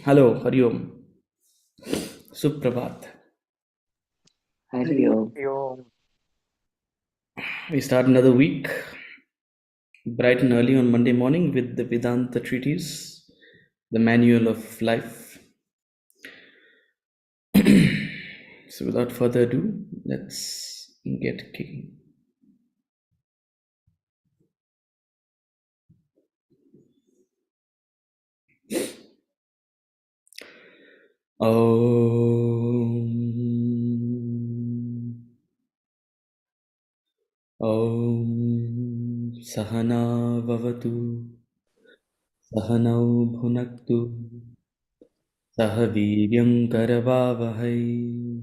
Hello, Hari Om. Suprabhat. Hari Om. Yo, We start another week bright and early on Monday morning with the Vedanta treatise, the manual of life. So, without further ado, let's get kicking. Om. Om. Sahana Vavatu. Sahanau Bhunaktu. Sahaviryam Karavavahai.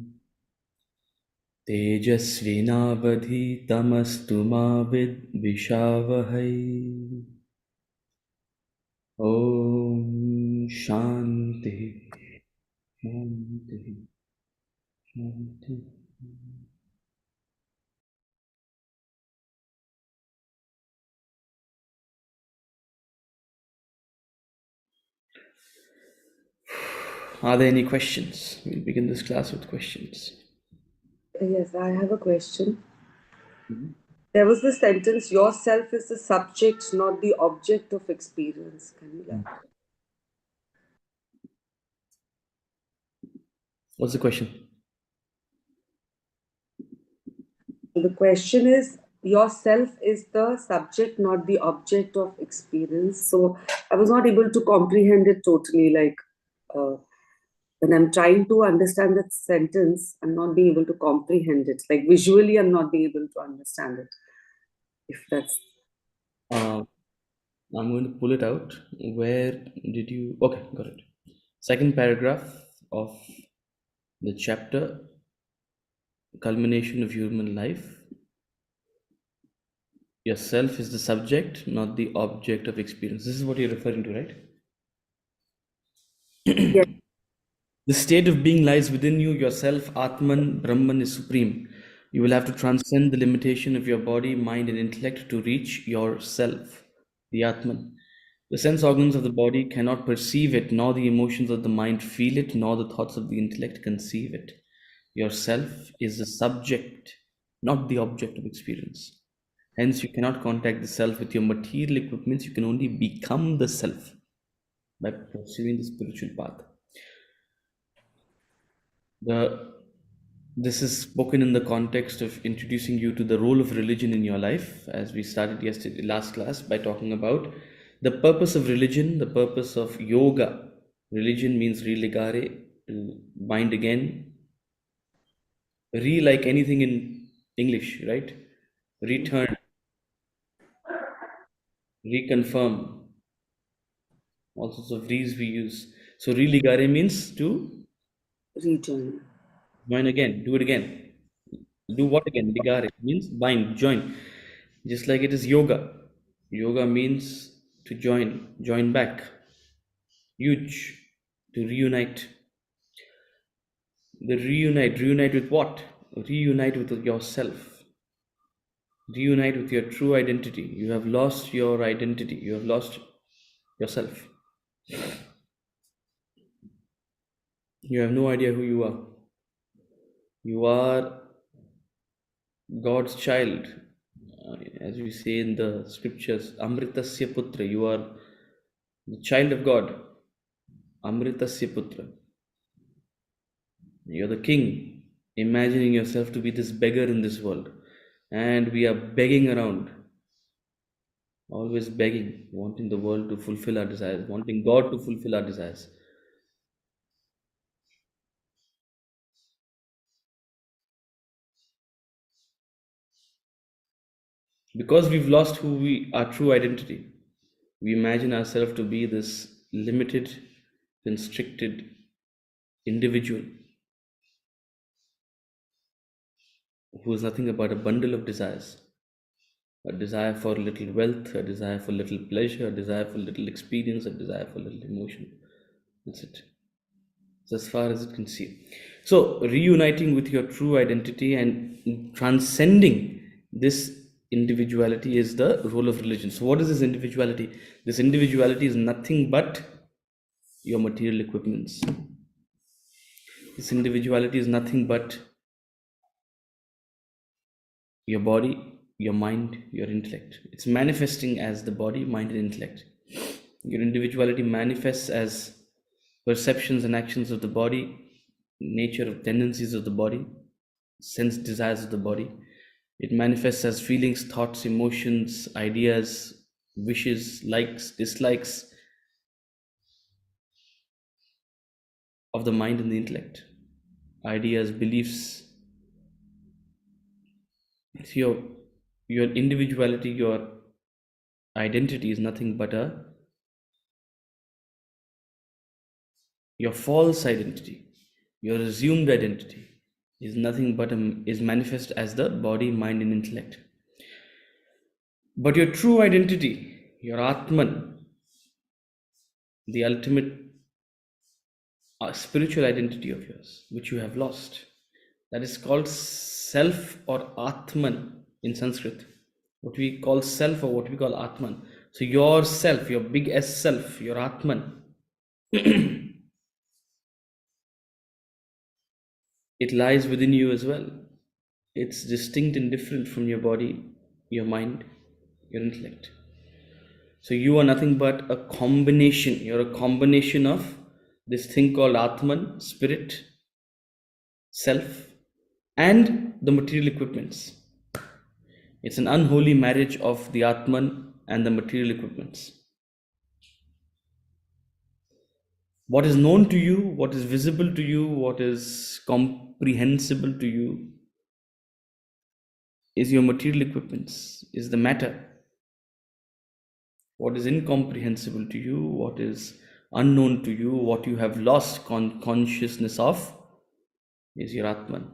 तेजस्विनावधीतमस्तु मा विद्विषावहै ॐ शान्तिः शान्तिः शान्तिः. Are there any questions? We'll begin this class with questions. Yes, I have a question. Mhm. There was this sentence, yourself is the subject, not the object of experience. Can you like? What's the question? The question is, yourself is the subject, not the object of experience. So I was not able to comprehend it totally. When I'm trying to understand that sentence, I'm not being able to comprehend it. Like visually, I'm not being able to understand it. If that's I'm going to pull it out. Where did you? Okay, got it. Second paragraph of the chapter, Culmination of Human Life. Yourself is the subject, not the object of experience. This is what you're referring to, right? yes, The state of being lies within you. Yourself, Atman, Brahman is supreme. You will have to transcend the limitation of your body, mind, and intellect to reach yourself, the Atman. The sense organs of the body cannot perceive it, nor the emotions of the mind feel it, nor the thoughts of the intellect conceive it. Yourself is the subject, not the object of experience. Hence, you cannot contact the self with your material equipments. You can only become the self by pursuing the spiritual path. The This is spoken in the context of introducing you to the role of religion in your life, as we started yesterday, last class, by talking about the purpose of religion, the purpose of yoga. Religion means religare, to bind again. Re, like anything in English, right? Return, reconfirm, all sorts of re's we use. So religare means to rejoin. join again, do it again. Do what again? Ligare means bind, join. Just like it is yoga. Yoga means to join back, huge, to reunite. Reunite with what? Reunite with yourself. Reunite with your true identity. You have lost your identity. You have lost yourself. You have no idea who you are. You are God's child. As we say in the scriptures, Amritasya Putra. You are the child of God. Amritasya Putra. You're the king, imagining yourself to be this beggar in this world. And we are begging around, always begging, wanting the world to fulfill our desires, wanting God to fulfill our desires. Because we've lost our true identity, we imagine ourselves to be this limited, constricted individual who is nothing but a bundle of desires. A desire for a little wealth, a desire for little pleasure, a desire for little experience, a desire for little emotion. That's it. So as far as it can see. So reuniting with your true identity and transcending this individuality is the role of religion. So what is this individuality? This individuality is nothing but your material equipments. This individuality is nothing but your body, your mind, your intellect. It's manifesting as the body, mind, and intellect. Your individuality manifests as perceptions and actions of the body, nature of tendencies of the body, sense desires of the body. It manifests as feelings, thoughts, emotions, ideas, wishes, likes, dislikes of the mind and the intellect, ideas, beliefs. So your individuality, your identity is nothing but your false identity, your assumed identity is nothing but is manifest as the body, mind, and intellect. But your true identity, your Atman, the ultimate spiritual identity of yours, which you have lost, that is called self or Atman in Sanskrit. What we call self or what we call Atman. So your self, your big S self, your Atman, it lies within you as well. It's distinct and different from your body, your mind, your intellect. So you are nothing but a combination. You're a combination of this thing called Atman, spirit, self, and the material equipments. It's an unholy marriage of the Atman and the material equipments. What is known to you, what is visible to you, what is comprehensible to you is your material equipments, is the matter. What is incomprehensible to you, what is unknown to you, what you have lost consciousness of is your Atman,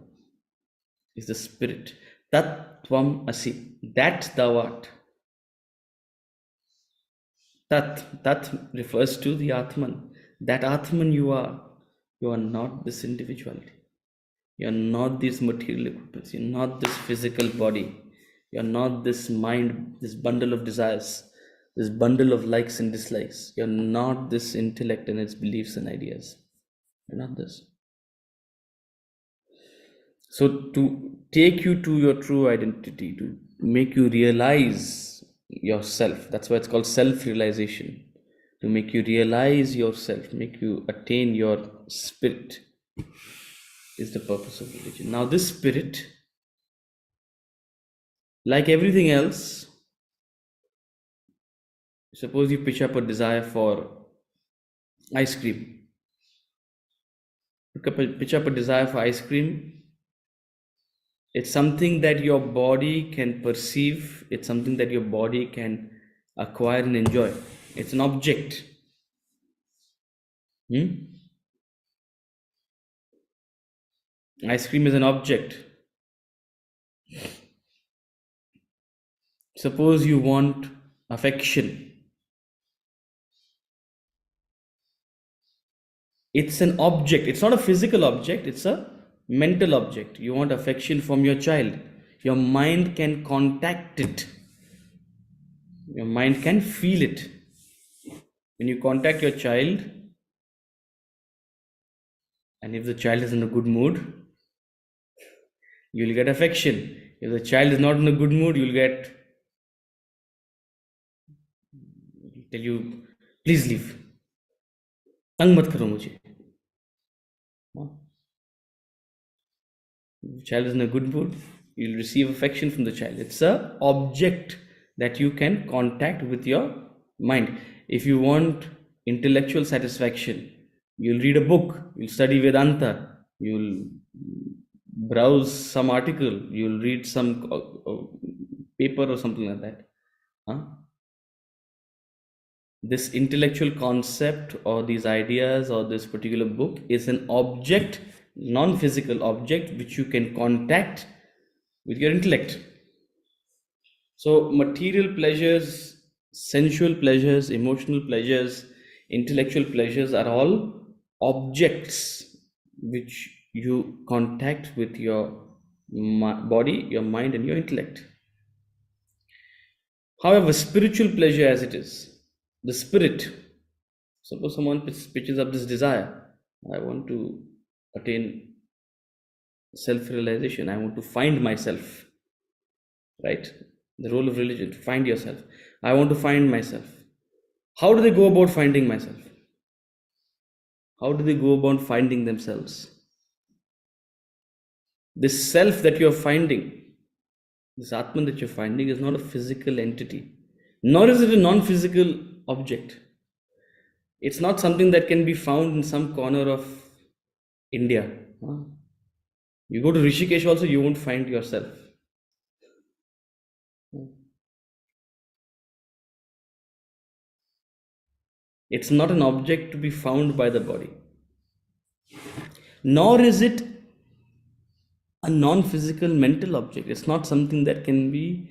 is the spirit. Tat Tvam Asi, that thou art. Tat refers to the Atman. That Atman you are. You are not this individuality. You are not these material equipments. You're not this physical body. You're not this mind, this bundle of desires, this bundle of likes and dislikes. You're not this intellect and its beliefs and ideas. You're not this. So, to take you to your true identity, to make you realize yourself, that's why it's called self realization. To make you realize yourself, make you attain your spirit, is the purpose of religion. Now, this spirit, like everything else, suppose you pitch up a desire for ice cream, pitch up a desire for ice cream. It's something that your body can perceive, it's something that your body can acquire and enjoy. It's an object. Ice cream is an object. Suppose you want affection. It's an object. It's not a physical object, it's a mental object. You want affection from your child. Your mind can contact it, your mind can feel it. When you contact your child, and if the child is in a good mood, you'll get affection. If the child is not in a good mood, you'll tell you, please leave. तंग मत करो मुझे. If the child is in a good mood, you'll receive affection from the child. It's a object that you can contact with your mind. If you want intellectual satisfaction, you'll read a book, you'll study Vedanta, you'll browse some article, you'll read some paper or something like that. Huh? This intellectual concept or these ideas or this particular book is an object, non-physical object, which you can contact with your intellect. So material pleasures, sensual pleasures, emotional pleasures, intellectual pleasures are all objects which you contact with your body, your mind, and your intellect. However, spiritual pleasure as it is, the spirit, Suppose someone pitches up this desire. I want to attain self realization. I want to find myself, right? The role of religion, to find yourself. I want to find myself. How do they go about finding myself? How do they go about finding themselves? This self that you're finding, this Atman that you're finding, is not a physical entity, nor is it a non physical object. It's not something that can be found in some corner of India. Huh? You go to Rishikesh also, you won't find yourself. It's not an object to be found by the body, nor is it a non physical mental object. It's not something that can be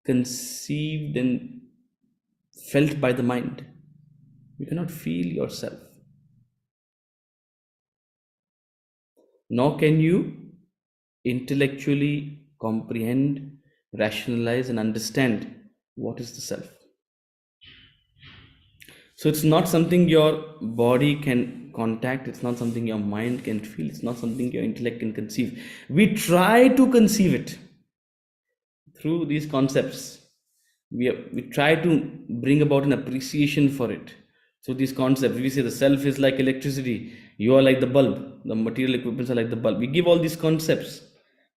conceived and felt by the mind. You cannot feel yourself, nor can you intellectually comprehend, rationalize, and understand what is the self. So it's not something your body can contact, it's not something your mind can feel, it's not something your intellect can conceive. We try to conceive it through these concepts. We try to bring about an appreciation for it through these concepts. We say the self is like electricity, you are like the bulb, the material equipments are like the bulb. We give all these concepts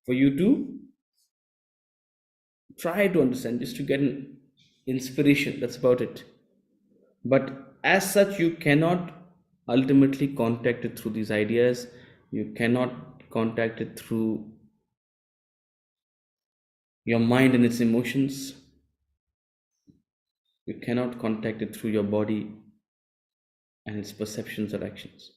for you to try to understand, just to get an inspiration. That's about it. But as such, you cannot ultimately contact it through these ideas. You cannot contact it through your mind and its emotions. You cannot contact it through your body and its perceptions or actions.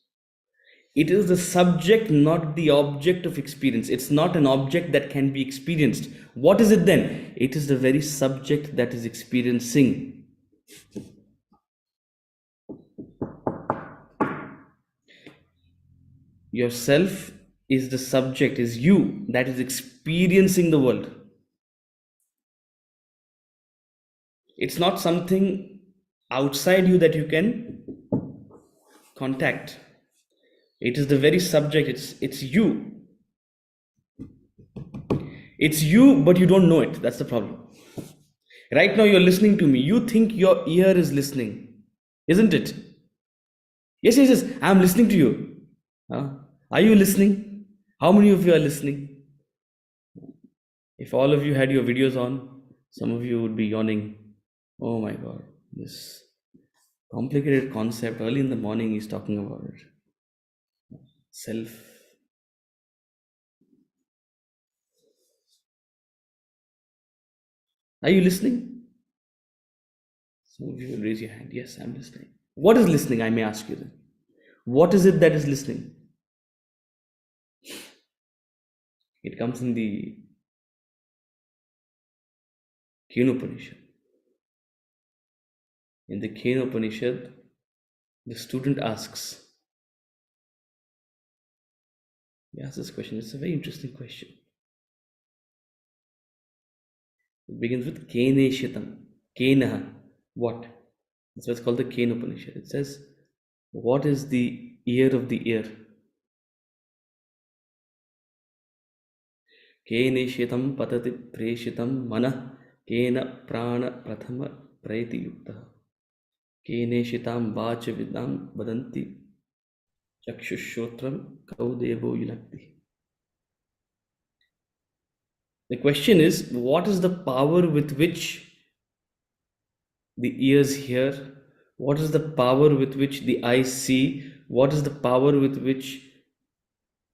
It is the subject, not the object of experience. It's not an object that can be experienced. What is it then? It is the very subject that is experiencing. Yourself is the subject, is you that is experiencing the world. It's not something outside you that you can contact. It is the very subject. It's you. It's you, but you don't know it. That's the problem. Right now, you're listening to me. You think your ear is listening, isn't it? Yes, yes, yes. I'm listening to you. Huh? Are you listening? How many of you are listening? If all of you had your videos on, some of you would be yawning. Oh my God, this complicated concept. Early in the morning, he's talking about it. Self. Are you listening? Some of you will raise your hand. Yes, I'm listening. What is listening? I may ask you then. What is it that is listening? It comes in the Kenopanishad. In the Kenopanishad, the student asks, he asks this question. It's a very interesting question. It begins with Kene Shitam. Kenaha. What? That's what's called the Kenopanishad. It says, what is the ear of the ear? Kene Shitam patati preshitam manah kena prana prathama praiti yukta. Kene Shitam vacha vidam vadanti chakshushrotram kaudevo yunakti. The question is, what is the power with which the ears hear? What is the power with which the eyes see? What is the power with which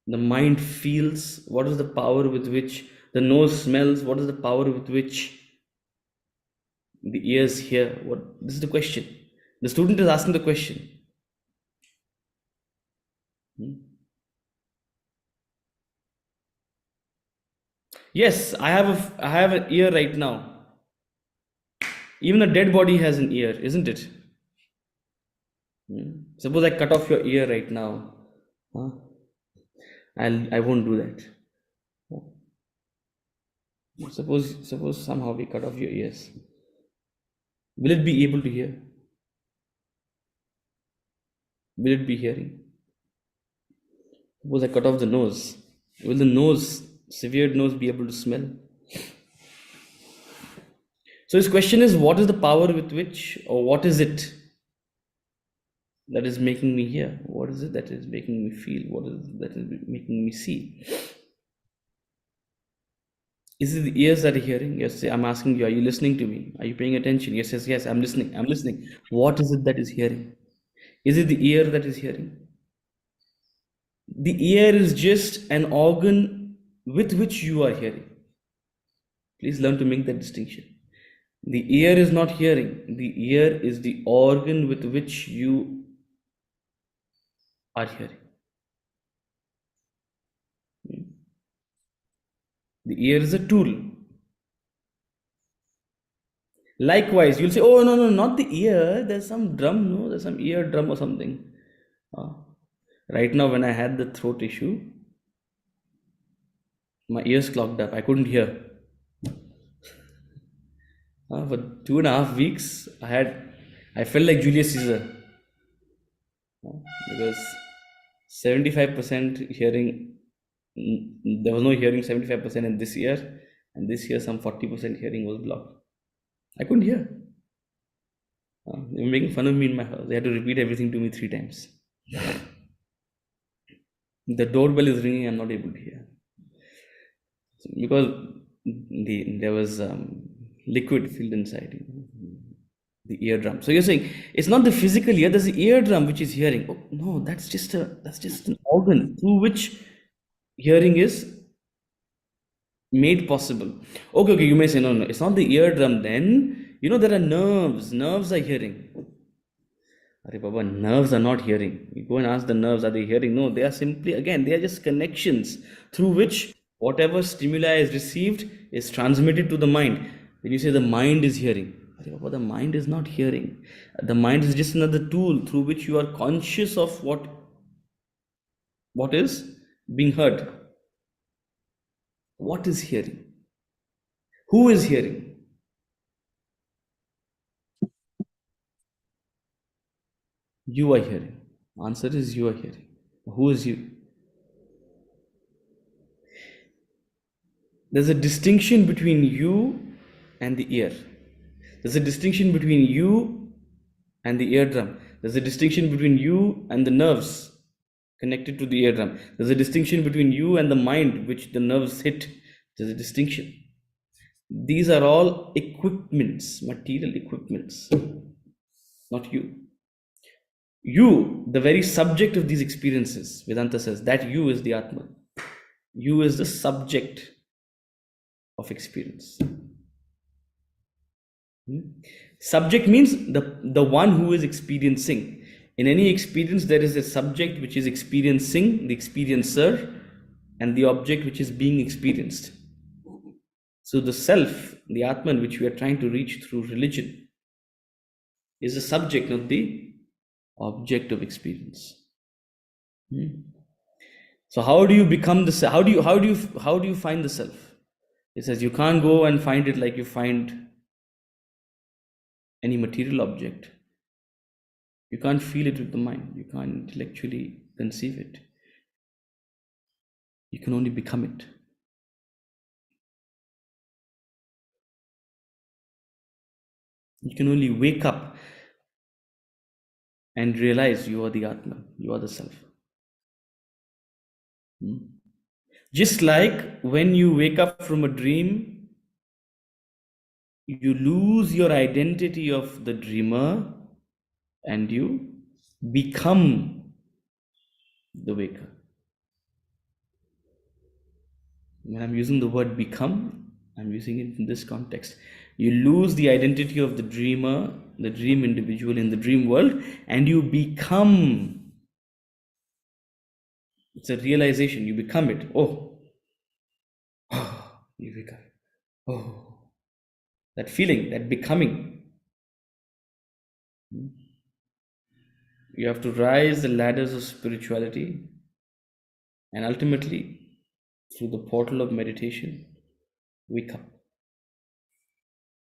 the mind feels? What is the power with which the nose smells? What is the power with which the ears hear? This is the question. The student is asking the question. Yes, I have an ear right now. Even a dead body has an ear, isn't it? Suppose I cut off your ear right now. Huh? I won't do that. Suppose somehow we cut off your ears. Will it be able to hear? Will it be hearing? Suppose I cut off the nose. Will the nose, severed nose, be able to smell? So his question is, what is the power with which, or what is it that is making me hear? What is it that is making me feel? What is it that is making me see? Is it the ears that are hearing? Yes, I'm asking you, are you listening to me? Are you paying attention? Yes, yes, yes, I'm listening. I'm listening. What is it that is hearing? Is it the ear that is hearing? The ear is just an organ with which you are hearing. Please learn to make that distinction. The ear is not hearing, the ear is the organ with which you are hearing. The ear is a tool. Likewise, you'll say, oh, no, no, not the ear. There's some drum, no, there's some ear drum or something. Uh, right now, when I had the throat issue, my ears clogged up. I couldn't hear. For 2.5 weeks, I felt like Julius Caesar because 75% hearing, there was no hearing 75% in this year, and this year some 40% hearing was blocked. I couldn't hear. They were making fun of me in my house. They had to repeat everything to me 3 times. The doorbell is ringing, I'm not able to hear. Because there was liquid filled inside, the eardrum. So you're saying it's not the physical ear, there's the eardrum which is hearing. Oh, no, that's just an organ through which hearing is made possible. Okay, okay, you may say, no, no, it's not the eardrum then. There are nerves. Nerves are hearing. Arey Baba, nerves are not hearing. You go and ask the nerves, are they hearing? No, they are simply, again, they are just connections through which whatever stimuli is received is transmitted to the mind. When you say the mind is hearing, Arey Baba, the mind is not hearing. The mind is just another tool through which you are conscious of what is being heard. What is hearing? Who is hearing? You are hearing. Answer is you are hearing. Who is you? There's a distinction between you and the ear. There's a distinction between you and the eardrum. There's a distinction between you and the nerves connected to the eardrum. There's a distinction between you and the mind, which the nerves hit. There's a distinction. These are all equipments, material equipments, not you. You, the very subject of these experiences, Vedanta says, that you is the Atman. You is the subject of experience. Subject means the one who is experiencing. In any experience, there is a subject which is experiencing, the experiencer, and the object which is being experienced. So the self, the Atman, which we are trying to reach through religion, is the subject, not the object of experience. So how do you become the self? How do you find the self? It says you can't go and find it like you find any material object. You can't feel it with the mind. You can't intellectually conceive it. You can only become it. You can only wake up and realize you are the Atman, you are the self. Just like when you wake up from a dream, you lose your identity of the dreamer and you become the waker. When I'm using the word become, I'm using it in this context. You lose the identity of the dreamer, the dream individual in the dream world, and you become. It's a realization. You become it. Oh, you become it. Oh, that feeling, that becoming. You have to rise the ladders of spirituality, and ultimately, through the portal of meditation, wake up.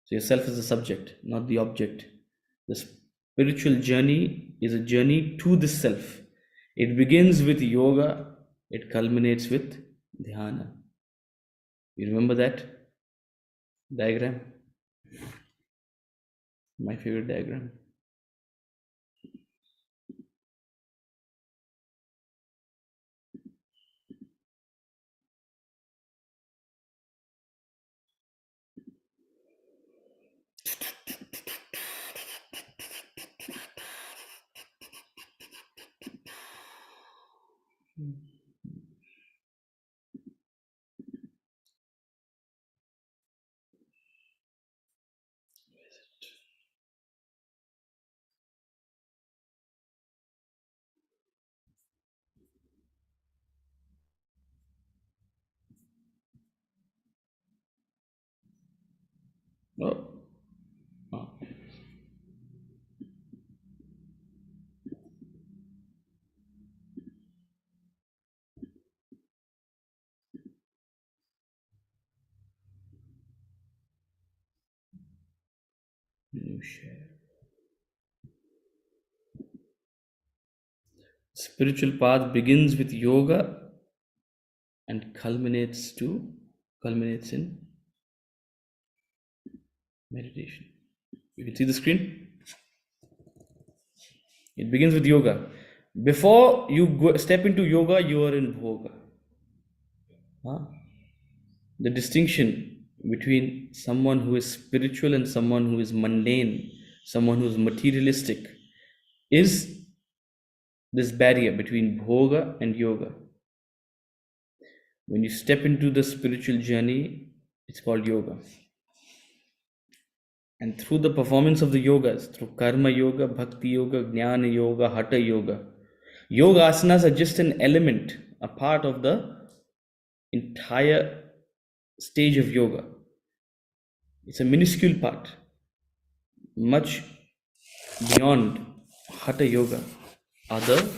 So yourself is the subject, not the object. This Spiritual journey is a journey to the self. It begins with yoga, it culminates with dhyana. You remember that diagram? My favorite diagram. Oh, oh, new share. Spiritual path begins with yoga and culminates in meditation. You can see the screen. It begins with yoga. Before you step into yoga, you are in bhoga. Huh? The distinction between someone who is spiritual and someone who is mundane, someone who is materialistic, is this barrier between bhoga and yoga. When you step into the spiritual journey, it's called yoga. And through the performance of the yogas, through karma yoga, bhakti yoga, jnana yoga, hatha yoga, yoga asanas are just an element, a part of the entire stage of yoga. It's a minuscule part, much beyond hatha yoga are the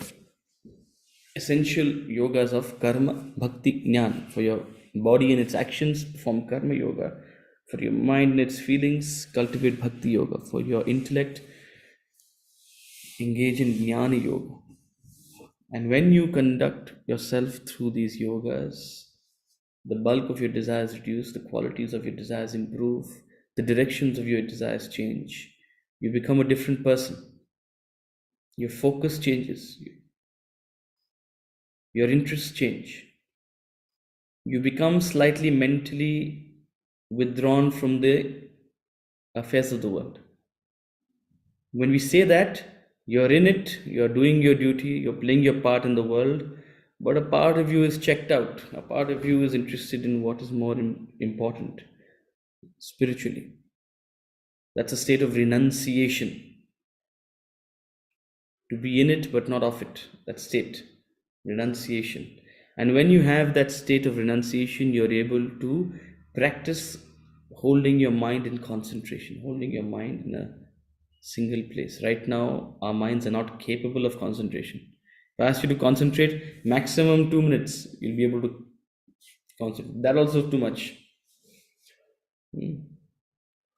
essential yogas of karma, bhakti, jnana. For your body and its actions, perform karma yoga. For your mind and its feelings, cultivate bhakti yoga. For your intellect, engage in jnana yoga. And when you conduct yourself through these yogas, the bulk of your desires reduce, the qualities of your desires improve, the directions of your desires change. You become a different person. Your focus changes, your interests change. You become slightly mentally withdrawn from the affairs of the world. When we say that, you're in it, you're doing your duty, you're playing your part in the world, but a part of you is checked out. A part of you is interested in what is more important spiritually. That's a state of renunciation. To be in it but not of it. That state, renunciation. And when you have that state of renunciation, you're able to practice holding your mind in concentration, holding your mind in a single place. Right now, our minds are not capable of concentration. If I ask you to concentrate, maximum 2 minutes, you'll be able to concentrate. That also too much.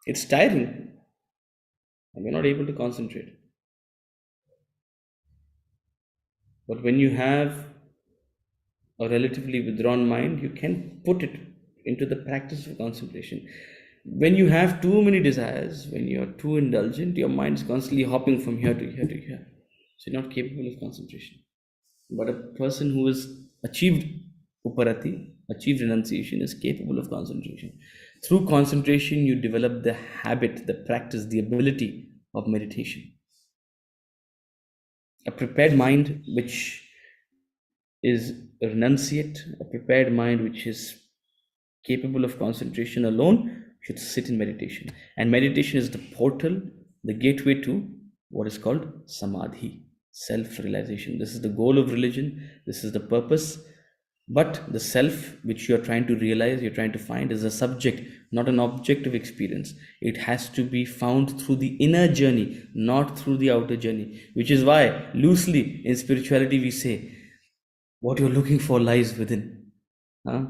It's tiring, and we're not able to concentrate. But when you have a relatively withdrawn mind, you can put it into the practice of concentration. When you have too many desires, when you're too indulgent, your mind is constantly hopping from here to here to here. So you're not capable of concentration. But a person who has achieved uparati, achieved renunciation, is capable of concentration. Through concentration, you develop the habit, the practice, the ability of meditation. A prepared mind which is renunciate, a prepared mind which is capable of concentration alone should sit in meditation. And meditation is the portal, the gateway to what is called samadhi, self realization. This is the goal of religion, this is the purpose. But the self which you are trying to realize, you're trying to find, is a subject, not an object of experience. It has to be found through the inner journey, not through the outer journey. Which is why, loosely in spirituality, we say, what you're looking for lies within. Huh?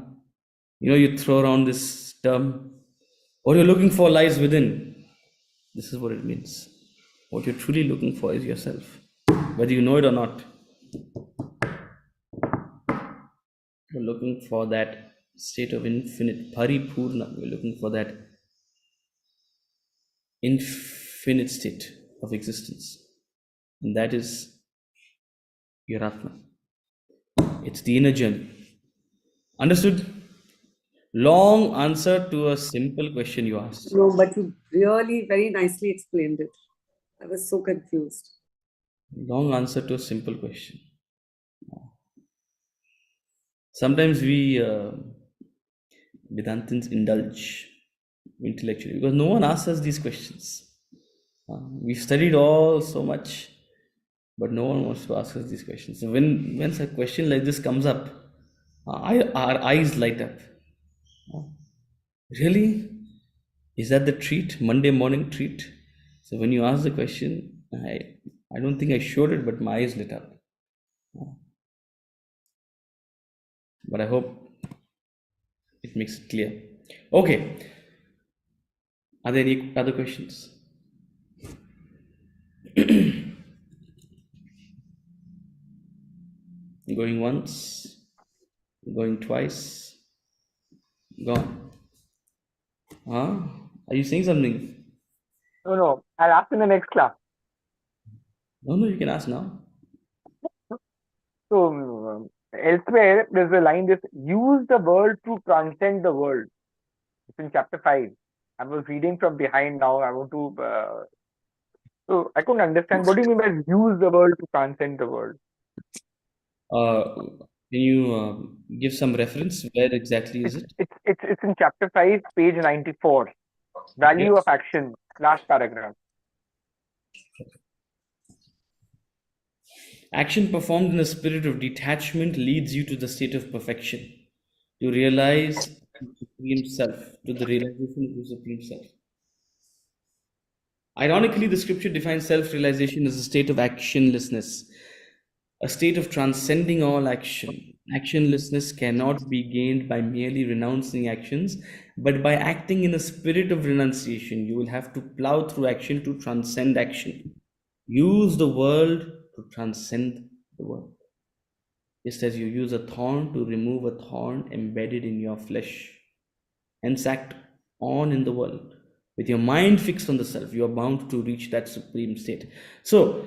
You throw around this term, what you're looking for lies within. This is what it means. What you're truly looking for is yourself. Whether you know it or not, you're looking for that state of infinite paripurna. You're looking for that infinite state of existence. And that is your Atma. It's the inner journey. Understood? Long answer to a simple question you asked. No, but you really very nicely explained it. I was so confused. Long answer to a simple question. Sometimes we Vedantins indulge intellectually because no one asks us these questions. We've studied all so much, but no one wants to ask us these questions. So when a question like this comes up, our eyes light up. Really? Is that the treat? Monday morning treat? So when you ask the question, I don't think I showed it, but my eyes lit up. But I hope it makes it clear. Okay. Are there any other questions? Going once, going twice, gone. Huh? Are you saying something? No, no. I'll ask in the next class. No, no, you can ask now. So, elsewhere, there's a line this use the world to transcend the world. It's in chapter 5. I was reading from behind now. I want to. So, I couldn't understand. What do you mean by use the world to transcend the world? Can you give some reference? Where exactly is It's, it? it's, it's, it's in chapter 5, page 94. Okay. Value of action, last paragraph. Action performed in a spirit of detachment leads you to the state of perfection, to realize the Supreme Self, to the realization of the Supreme Self. Ironically, the scripture defines self realization as a state of actionlessness, a state of transcending all action. Actionlessness cannot be gained by merely renouncing actions, but by acting in a spirit of renunciation. You will have to plow through action to transcend action. Use the world to transcend the world. Just as you use a thorn to remove a thorn embedded in your flesh. Hence, act on in the world. With your mind fixed on the self, you are bound to reach that supreme state. So,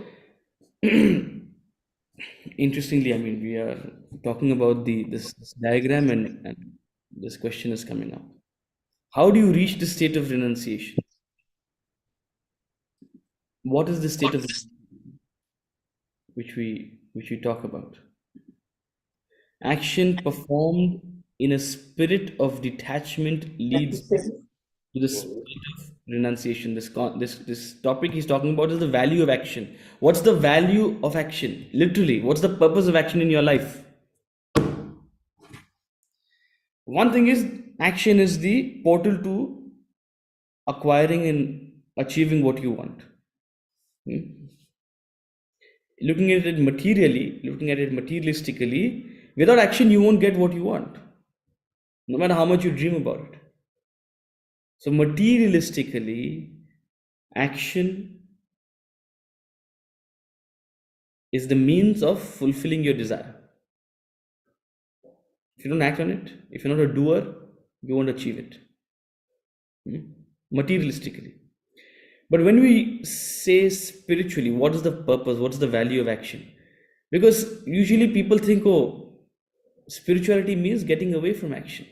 interestingly, I mean, we are talking about this diagram, and this question is coming up. How do you reach the state of renunciation? What is the state of which we talk about? Action performed in a spirit of detachment leads to the spirit of renunciation. This topic he's talking about is the value of action. What's the value of action? Literally, what's the purpose of action in your life? One thing is, action is the portal to acquiring and achieving what you want. Hmm? Looking at it materialistically, without action, you won't get what you want, no matter how much you dream about it. So, materialistically, action is the means of fulfilling your desire. If you don't act on it, if you're not a doer, you won't achieve it. Materialistically. But when we say spiritually, what is the purpose? What's the value of action? Because usually people think, oh, spirituality means getting away from action.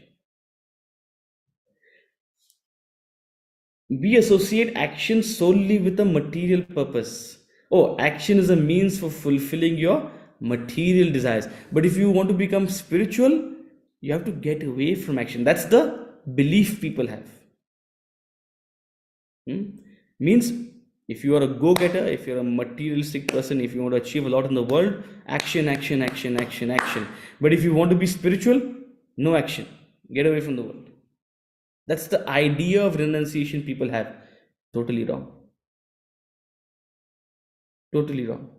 We associate action solely with a material purpose. Oh, action is a means for fulfilling your material desires. But if you want to become spiritual, you have to get away from action. That's the belief people have. Means if you are a go-getter, if you're a materialistic person, if you want to achieve a lot in the world, action, action, action, action, action. But if you want to be spiritual, no action. Get away from the world. That's the idea of renunciation people have. Totally wrong. Totally wrong.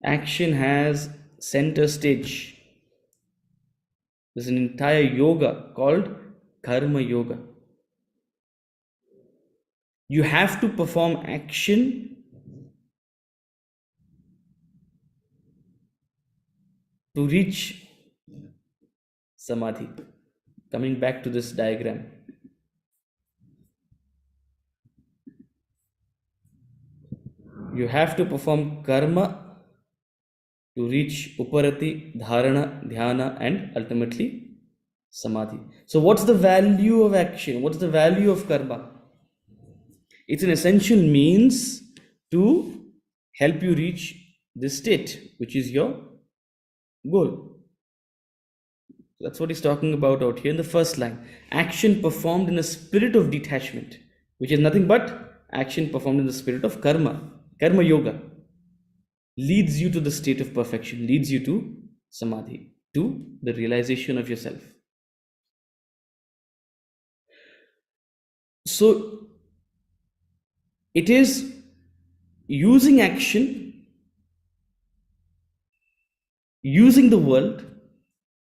Action has center stage. There's an entire yoga called karma yoga. You have to perform action to reach samadhi. Coming back to this diagram, you have to perform karma to reach uparati, dharana, dhyana, and ultimately samadhi. So, what's the value of action? What's the value of karma? It's an essential means to help you reach this state, which is your goal. That's what he's talking about out here in the first line. Action performed in a spirit of detachment, which is nothing but action performed in the spirit of karma. Karma yoga leads you to the state of perfection, leads you to samadhi, to the realization of yourself. So it is using action, using the world.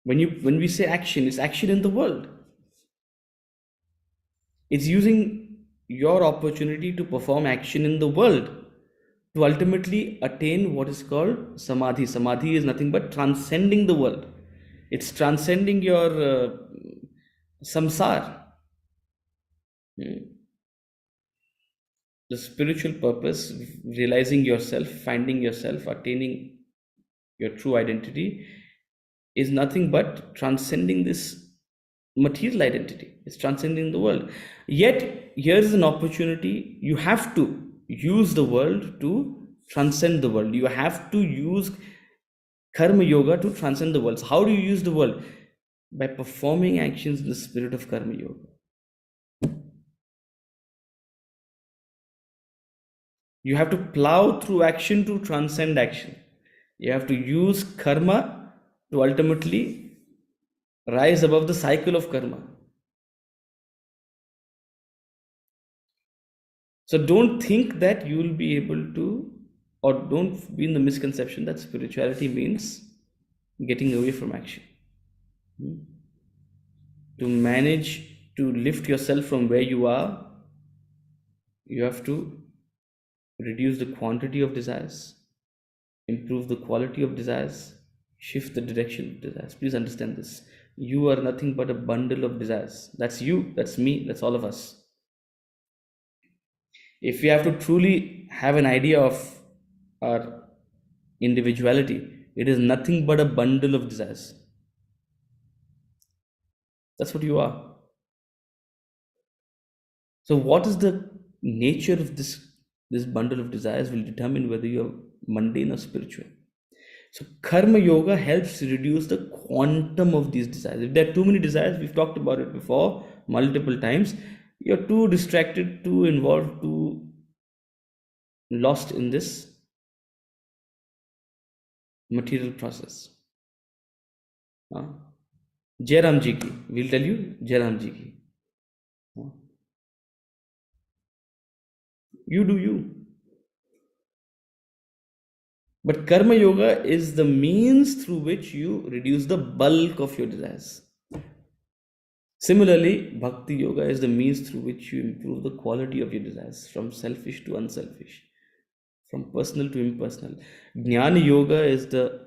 When we say action, it's action in the world. It's using your opportunity to perform action in the world to ultimately attain what is called samadhi. Samadhi is nothing but transcending the world. It's transcending your samsara. The spiritual purpose, realizing yourself, finding yourself, attaining your true identity, is nothing but transcending this material identity. It's transcending the world. Yet, here is an opportunity. You have to use the world to transcend the world. You have to use karma yoga to transcend the world. So, how do you use the world? By performing actions in the spirit of karma yoga. You have to plow through action to transcend action. You have to use karma to ultimately rise above the cycle of karma. So don't think that you will be able to, or don't be in the misconception that spirituality means getting away from action. To manage to lift yourself from where you are, you have to reduce the quantity of desires, improve the quality of desires, shift the direction of desires. Please understand this. You are nothing but a bundle of desires. That's you, that's me, that's all of us. If we have to truly have an idea of our individuality, it is nothing but a bundle of desires. That's what you are. So, what is the nature of this bundle of desires will determine whether you are mundane or spiritual. So, karma yoga helps reduce the quantum of these desires. If there are too many desires, we've talked about it before multiple times, you're too distracted, too involved, too lost in this material process. Jairam ji ki, we'll tell you Jairam ji ki. You do you. But karma yoga is the means through which you reduce the bulk of your desires. Similarly, bhakti yoga is the means through which you improve the quality of your desires from selfish to unselfish, from personal to impersonal. Jnana yoga is the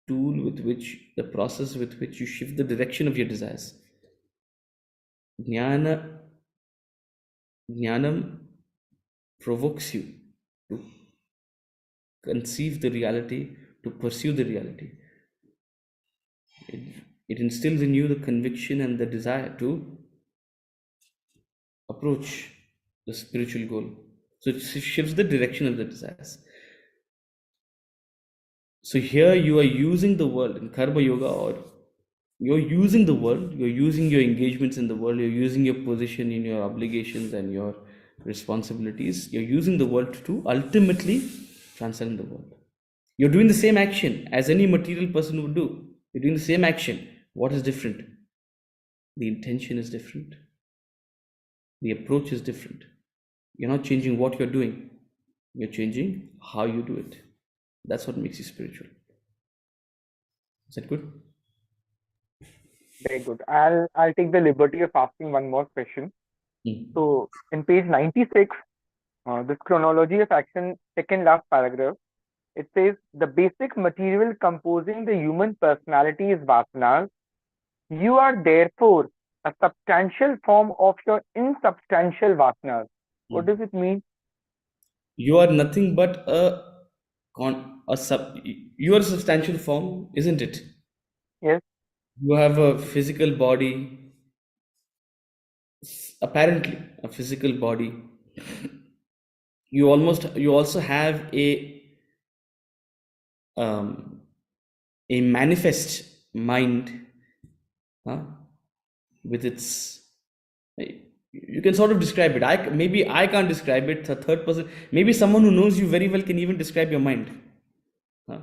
tool with which, the process with which you shift the direction of your desires. Jnana, Jnanam provokes you to conceive the reality, to pursue the reality. It instills in you the conviction and the desire to approach the spiritual goal. So it shifts the direction of the desires. So here you are using the world in karma yoga, or you're using the world, you're using your engagements in the world, you're using your position in your obligations and your responsibilities, you're using the world to ultimately transcend the world. You're doing the same action as any material person would do. You're doing the same action. What is different? The intention is different. The approach is different. You're not changing what you're doing, you're changing how you do it. That's what makes you spiritual. Is that good? Very good. I'll take the liberty of asking one more question. So in page 96, this chronology of action, second last paragraph, It says the basic material composing the human personality is vasanas. You are therefore a substantial form of your insubstantial vasanas. What does Mm. it mean? You are nothing but a sub. You are a substantial form, isn't it? Yes. You have a physical body, apparently a physical body. You also have um, a manifest mind, huh? With its, you can sort of describe it. Maybe I can't describe it. A third person, maybe someone who knows you very well can even describe your mind, huh?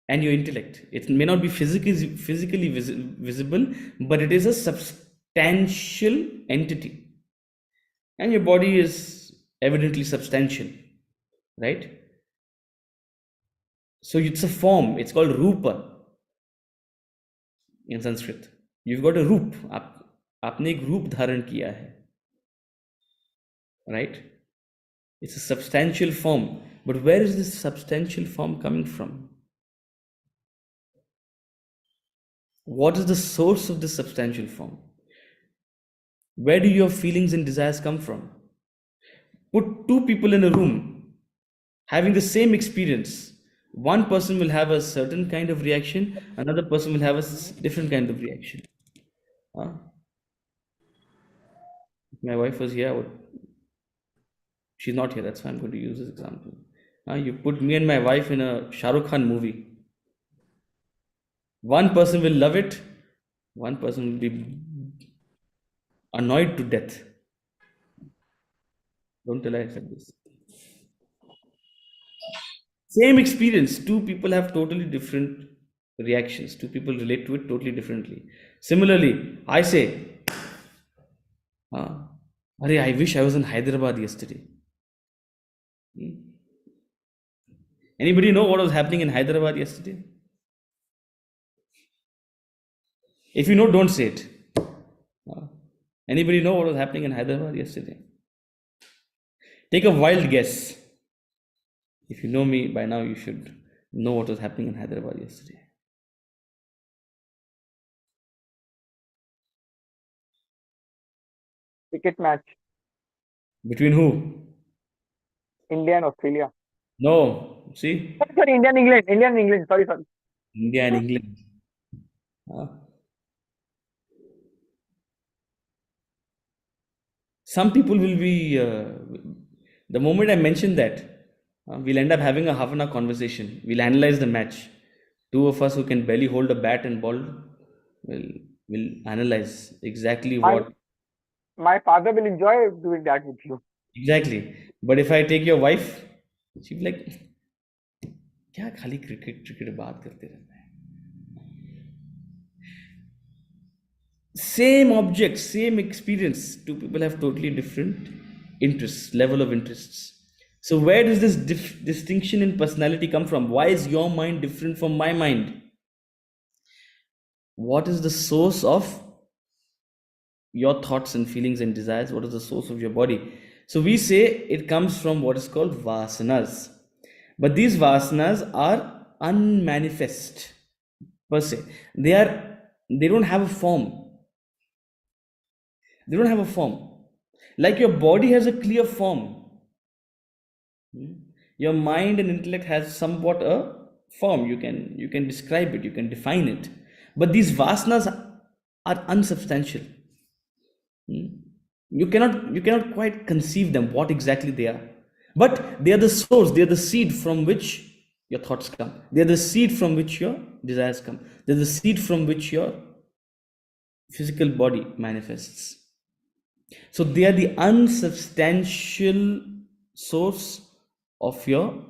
And your intellect. It may not be physically visible, but it is a substantial entity, and your body is evidently substantial, right? So it's a form. It's called rupa in Sanskrit. You've got a रूप. आपने एक रूप धारण किया है, right? It's a substantial form. But where is this substantial form coming from? What is the source of this substantial form? Where do your feelings and desires come from? Put two people in a room having the same experience. One person will have a certain kind of reaction, another person will have a different kind of reaction. Huh? If my wife was here, she's not here, that's why I'm going to use this example. You put me and my wife in a Shah Rukh Khan movie. One person will love it, one person will be annoyed to death. Don't tell I said this. Same experience, two people have totally different reactions. Two people relate to it totally differently. Similarly, I say, Arey, I wish I was in Hyderabad yesterday. Anybody know what was happening in Hyderabad yesterday? If you know, don't say it. Uh, Anybody know what was happening in Hyderabad yesterday? Take a wild guess. If you know me by now, you should know what was happening in Hyderabad yesterday. Cricket match. Between who? India and Australia. No, see, Sorry, India and England. India and England. Sorry, sorry. India and England. Uh, some people will be, the moment I mention that, we'll end up having a half an hour conversation. We'll analyze the match. Two of us who can barely hold a bat and ball will will analyze exactly My what my father will enjoy doing that with you. exactly. But if I take your wife, she'll be like, क्या खाली cricket cricket बात करते रहते हैं. Same object, same experience. Two people have totally different interests, level of interests. So where does this distinction in personality come from? Why is your mind different from my mind? What is the source of your thoughts and feelings and desires? What is the source of your body? So we say it comes from what is called vasanas. But these vasanas are unmanifest per se. They don't have a form. They don't have a form. Like your body has a clear form, your mind and intellect has somewhat a form. You can describe it, you can define it. But these vasanas are unsubstantial. You cannot quite conceive them, what exactly they are. But they are the source, they are the seed from which your thoughts come. They are the seed from which your desires come. They're the seed from which your physical body manifests. So they are the unsubstantial source of your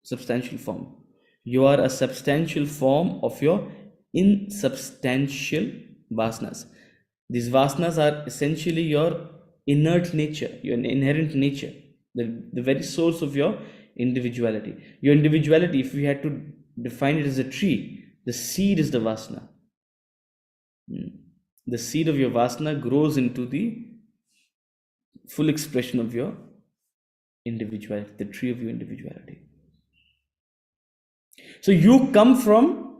substantial form. You are a substantial form of your insubstantial vasanas. These vasanas are essentially your inert nature, your inherent nature, the very source of your individuality. Your individuality, if we had to define it as a tree, the seed is the vasana. The seed of your vasana grows into the full expression of your individuality, the tree of your individuality. So you come from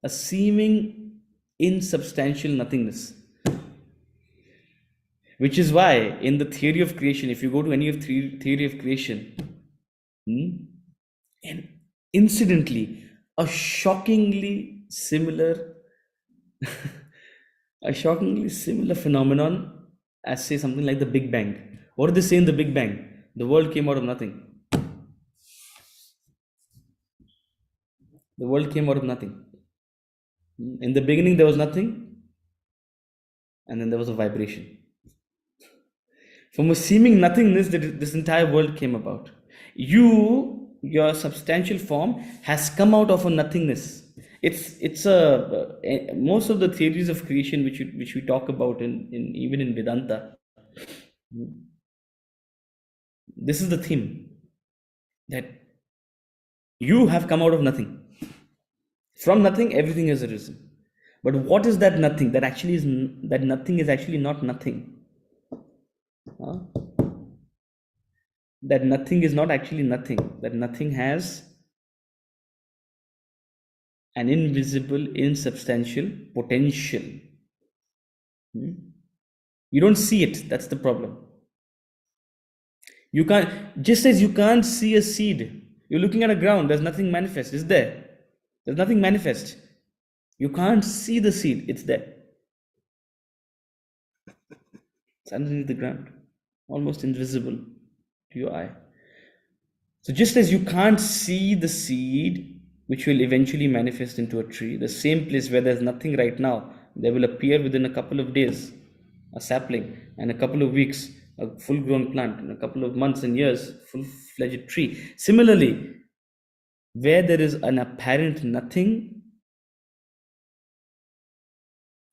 a seeming insubstantial nothingness, which is why in the theory of creation, if you go to any of theory of creation, and incidentally, a shockingly similar a shockingly similar phenomenon as, say, something like the Big Bang. What do they say in the Big Bang? The world came out of nothing. The world came out of nothing. In the beginning, there was nothing, and then there was a vibration. From a seeming nothingness, this entire world came about. Your substantial form, has come out of a nothingness. It's most of the theories of creation which we talk about in even in Vedanta. This is the theme, that you have come out of nothing. From nothing, everything has arisen. But what is that nothing? That nothing is actually not nothing. Huh? That nothing is not actually nothing. That nothing has an invisible, insubstantial potential. You don't see it. That's the problem. You can't, just as you can't see a seed, you're looking at a ground, there's nothing manifest, is there? There's nothing manifest. You can't see the seed, it's there. It's underneath the ground, almost invisible to your eye. So, just as you can't see the seed, which will eventually manifest into a tree, the same place where there's nothing right now, there will appear within a couple of days a sapling, and a couple of weeks, a full grown plant, in a couple of months and years, full fledged tree. Similarly, where there is an apparent nothing,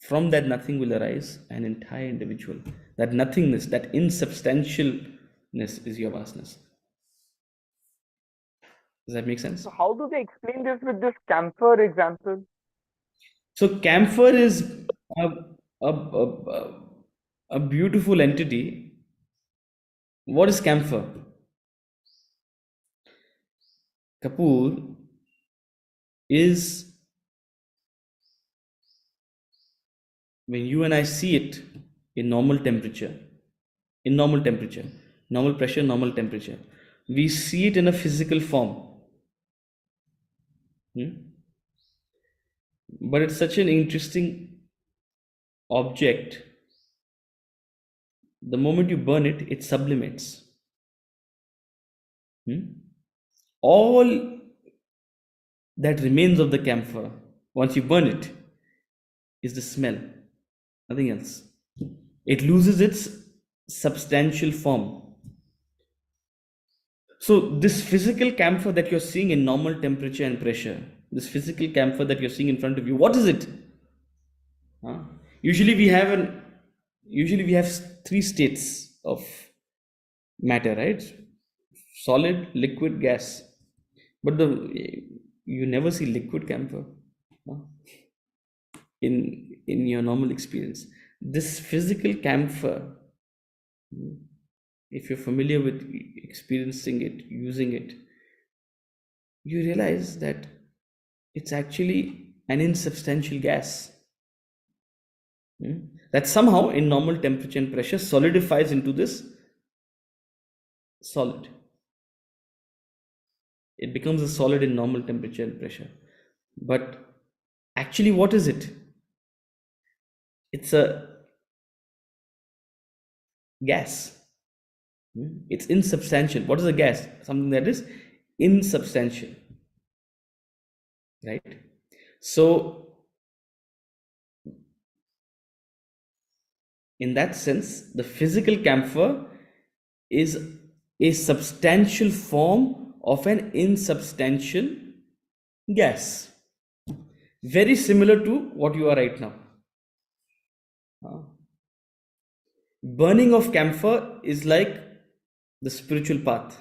from that nothing will arise an entire individual. That nothingness, that insubstantialness is your vastness. Does that make sense? So how do they explain this with this camphor example? So camphor is a, a beautiful entity. What is camphor? Kapoor is when you and I see it in normal temperature, normal temperature, normal pressure, normal temperature, we see it in a physical form. But it's such an interesting object. The moment you burn it, it sublimates. All that remains of the camphor, once you burn it, is the smell, nothing else. It loses its substantial form. So, this physical camphor that you're seeing in normal temperature and pressure, this physical camphor that you're seeing in front of you, what is it? Huh? Usually, we have three states of matter, right? Solid, liquid, gas. But you never see liquid camphor, huh, in your normal experience. This physical camphor, if you're familiar with experiencing it, using it, you realize that it's actually an insubstantial gas, that somehow in normal temperature and pressure solidifies into this solid. It becomes a solid in normal temperature and pressure. But actually, what is it? It's a gas. It's insubstantial. What is a gas? Something that is insubstantial, right? So, in that sense, the physical camphor is a substantial form of an insubstantial gas, very similar to what you are right now. Burning of camphor is like the spiritual path.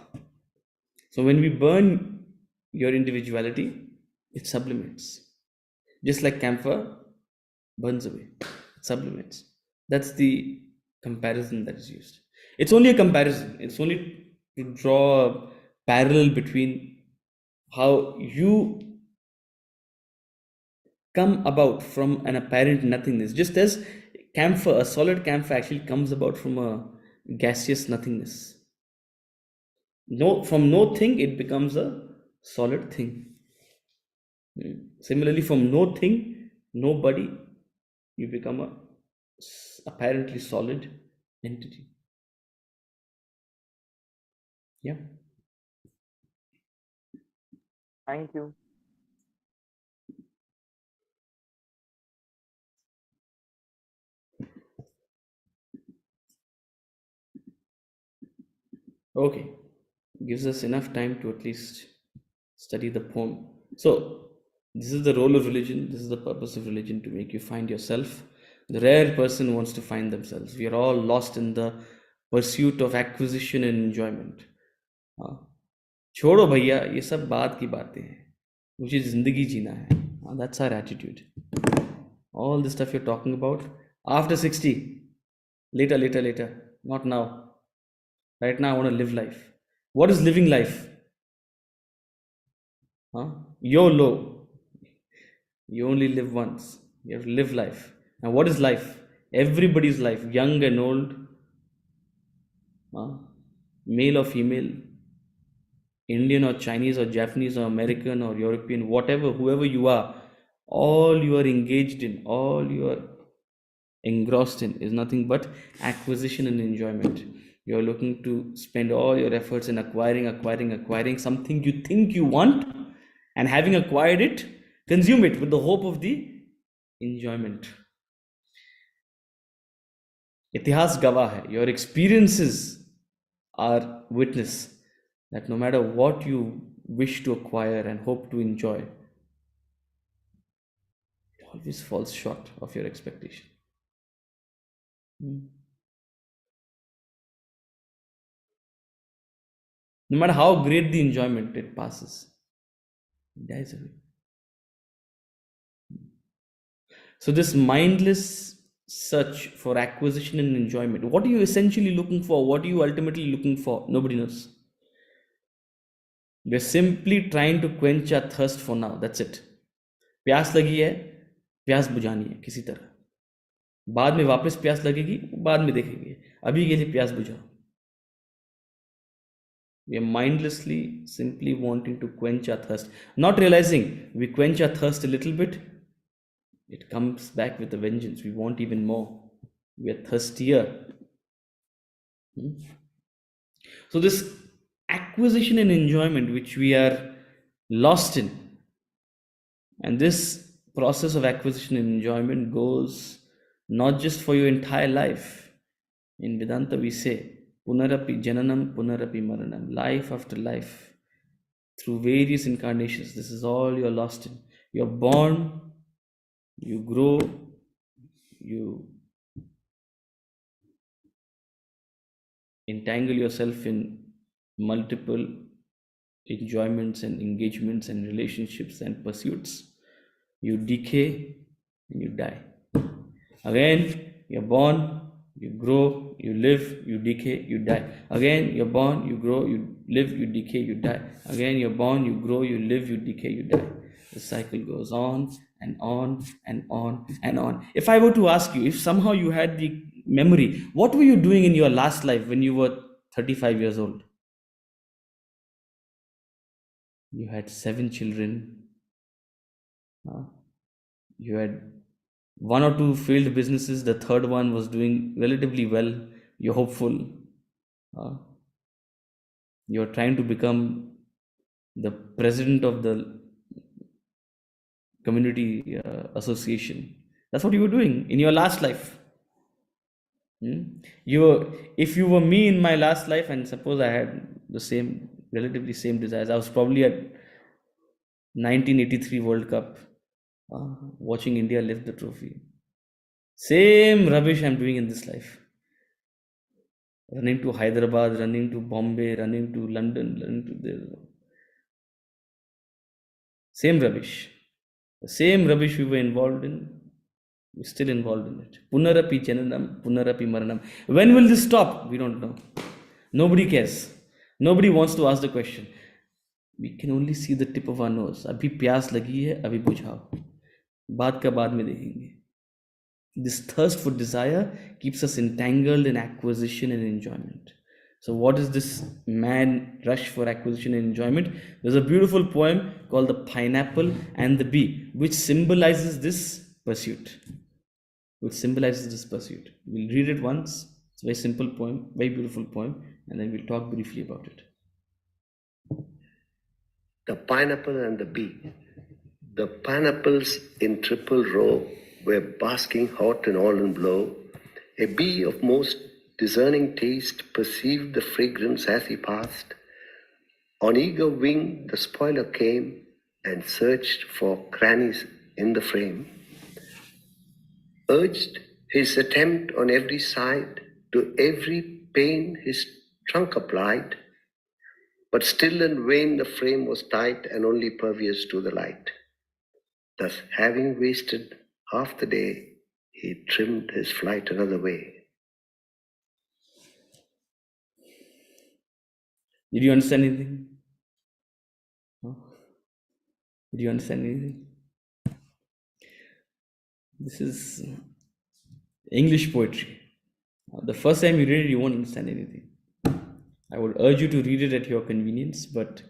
So when we burn your individuality, it sublimates. Just like camphor burns away, it sublimates. That's the comparison that is used. It's only a comparison. It's only to draw a parallel between how you come about from an apparent nothingness, just as camphor, a solid camphor actually comes about from a gaseous nothingness. No, from no thing it becomes a solid thing. Similarly, from no thing, nobody, you become a apparently solid entity. Yeah. Thank you. Okay. Gives us enough time to at least study the poem. So, this is the role of religion. This is the purpose of religion, to make you find yourself. The rare person wants to find themselves. We are all lost in the pursuit of acquisition and enjoyment. हाँ, छोड़ो भैया ये सब बात की बातें हैं, मुझे जिंदगी जीना है. That's our attitude. All the stuff you're talking about after 60, later, later, later, not now. Right now, I want to live life. What is living life? Huh? YOLO. You only live once. You have to live life. Now, what is life? Everybody's life, young and old, huh? Male or female, Indian or Chinese or Japanese or American or European, whatever, whoever you are, all you are engaged in, all you are engrossed in is nothing but acquisition and enjoyment. You're looking to spend all your efforts in acquiring something you think you want, and having acquired it, consume it with the hope of the enjoyment. इतिहास गवाह है, your experiences are witness that no matter what you wish to acquire and hope to enjoy, it always falls short of your expectation. Hmm. No matter how great the enjoyment, it passes, it dies away. So, this mindless search for acquisition and enjoyment, what are you essentially looking for? What are you ultimately looking for? Nobody knows. We're simply trying to quench our thirst for now. That's it. प्यास लगी है, प्यास बुझानी है किसी तरह. बाद में वापस प्यास लगेगी, बाद में देखेंगे. अभी के लिए प्यास बुझाओ. We are mindlessly simply wanting to quench our thirst, not realizing we quench our thirst a little bit, it comes back with a vengeance. We want even more. We are thirstier. So, this acquisition and enjoyment which we are lost in, and this process of acquisition and enjoyment goes not just for your entire life. In Vedanta, we say, Punarapi Jananam, Punarapi Maranam, life after life, through various incarnations. This is all you're lost in. You're born, you grow, you entangle yourself in multiple enjoyments and engagements and relationships and pursuits. You decay and you die. Again, you're born, you grow, you live, you decay, you die. Again, you're born, you grow, you live, you decay, you die. Again, you're born, you grow, you live, you decay, you die. The cycle goes on and on and on and on. If I were to ask you, if somehow you had the memory, what were you doing in your last life when you were 35 years old? You had 7 children. You had one or two failed businesses. The third one was doing relatively well. You're hopeful. Uh, you're trying to become the president of the community association. That's what you were doing in your last life. Hmm? You were, if you were me in my last life, and suppose I had the same, relatively same desires, I was probably at 1983 World Cup, watching India lift the trophy. Same rubbish I'm doing in this life. Running to Hyderabad, running to Bombay, running to London, running to the same rubbish. The same rubbish we were involved in, We're still involved in it. Punarapi Jananam, Punarapi Maranam. When will this stop? We don't know. Nobody cares. Nobody wants to ask the question. We can only see the tip of our nose. अभी प्यास लगी है, अभी बुझाओ. बाद का बाद में देखेंगे. This thirst for desire keeps us entangled in acquisition and enjoyment. So, what is this mad rush for acquisition and enjoyment? There's a beautiful poem called The Pineapple and the Bee, which symbolizes this pursuit. Which symbolizes this pursuit. We'll read it once. It's a very simple poem, very beautiful poem, and then we'll talk briefly about it. The pineapple and the bee. The pineapples in triple row were basking hot and all in blow. A bee of most discerning taste perceived the fragrance as he passed. On eager wing the spoiler came and searched for crannies in the frame. Urged his attempt on every side, to every pane his trunk applied. But still in vain the frame was tight and only pervious to the light. Thus, having wasted half the day, he trimmed his flight another way. Did you understand anything? Huh? Did you understand anything? This is English poetry. The first time you read it, you won't understand anything. I would urge you to read it at your convenience, but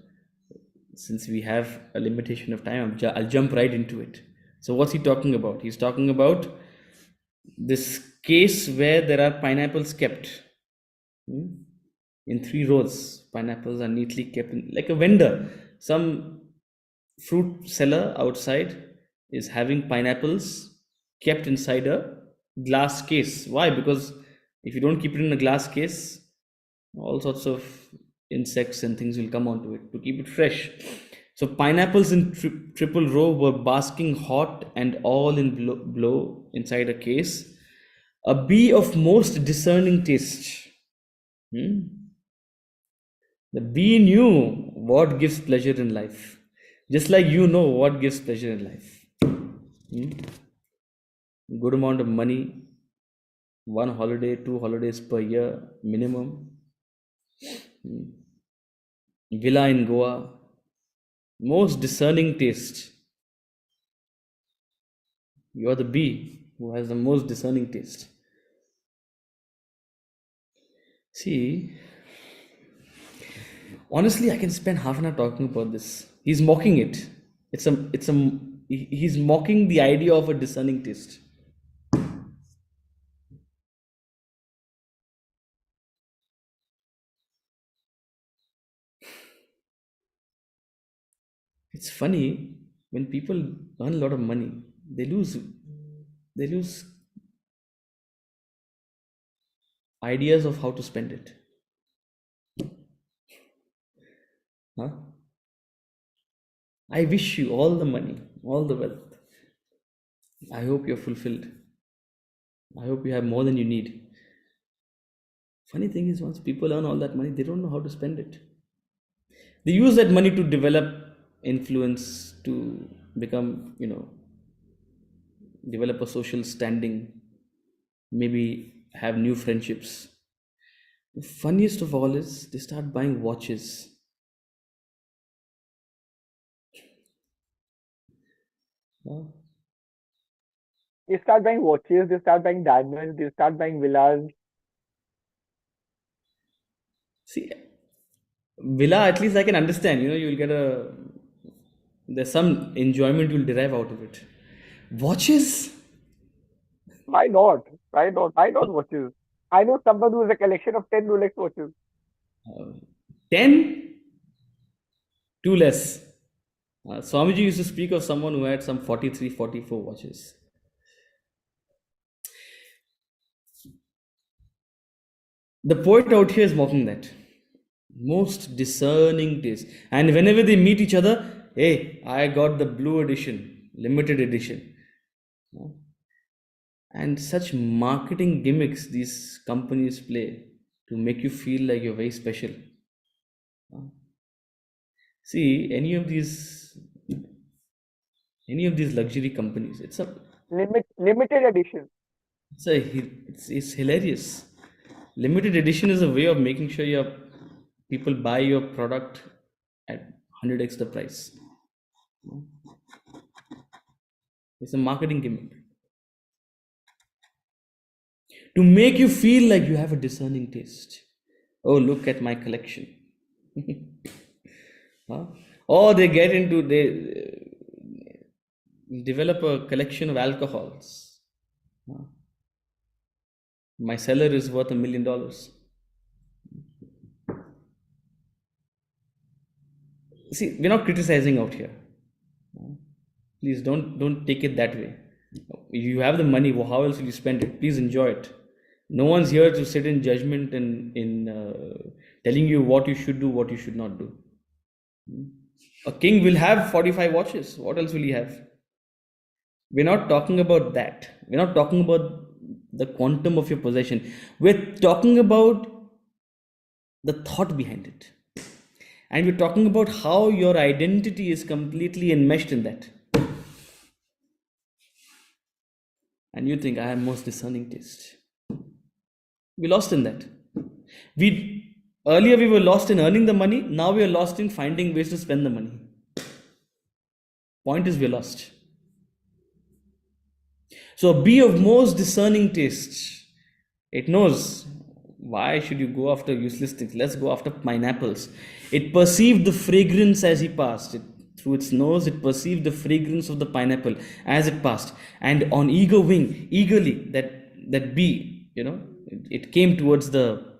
since we have a limitation of time, I'll jump right into it. So, what's he talking about? He's talking about this case where there are pineapples kept in 3 rows. Pineapples are neatly kept in, like a vendor. Some fruit seller outside is having pineapples kept inside a glass case. Why? Because if you don't keep it in a glass case, all sorts of insects and things will come onto it to keep it fresh. So pineapples in triple row were basking hot and all in blow inside a case. A bee of most discerning taste. The bee knew what gives pleasure in life, just like you know what gives pleasure in life. Good amount of money, 1 holiday, 2 holidays per year minimum, villa in Goa, most discerning taste. You are the bee who has the most discerning taste. See, honestly, I can spend half an hour talking about this. He's mocking it. He's mocking the idea of a discerning taste. It's funny when people earn a lot of money, they lose ideas of how to spend it. Huh? I wish you all the money, all the wealth. I hope you're fulfilled. I hope you have more than you need. Funny thing is, once people earn all that money, they don't know how to spend it. They use that money to develop influence, to become, develop a social standing, maybe have new friendships. The funniest of all is they start buying watches. Huh? They start buying watches, they start buying diamonds, they start buying villas. See, villa, at least I can understand, you'll get there's some enjoyment you'll derive out of it. Watches? Why not? Why not? Why not watches? I know someone who has a collection of 10 Rolex watches. 10? Too less. Swamiji used to speak of someone who had some 43, 44 watches. The poet out here is mocking that. Most discerning taste. And whenever they meet each other, hey, I got the blue edition, limited edition. And such marketing gimmicks these companies play to make you feel like you're very special. See, any of these luxury companies, Limited edition. It's hilarious. Limited edition is a way of making sure your people buy your product at 100x the price. It's a marketing gimmick to make you feel like you have a discerning taste. Oh, look at my collection. Huh? Or they develop a collection of alcohols. My cellar is worth $1 million. See, we're not criticizing out here. Please don't take it that way. You have the money. How else will you spend it? Please enjoy it. No one's here to sit in judgment and in telling you what you should do, what you should not do. A king will have 45 watches. What else will he have? We're not talking about that. We're not talking about the quantum of your possession. We're talking about the thought behind it. And we're talking about how your identity is completely enmeshed in that. And you think, I have most discerning taste. We lost in that. We Earlier we were lost in earning the money. Now we are lost in finding ways to spend the money. Point is, we're lost. So be of most discerning taste. It knows, why should you go after useless things? Let's go after pineapples. It perceived the fragrance as he passed. Through its nose, it perceived the fragrance of the pineapple as it passed. And on eager wing, eagerly, that bee, it came towards the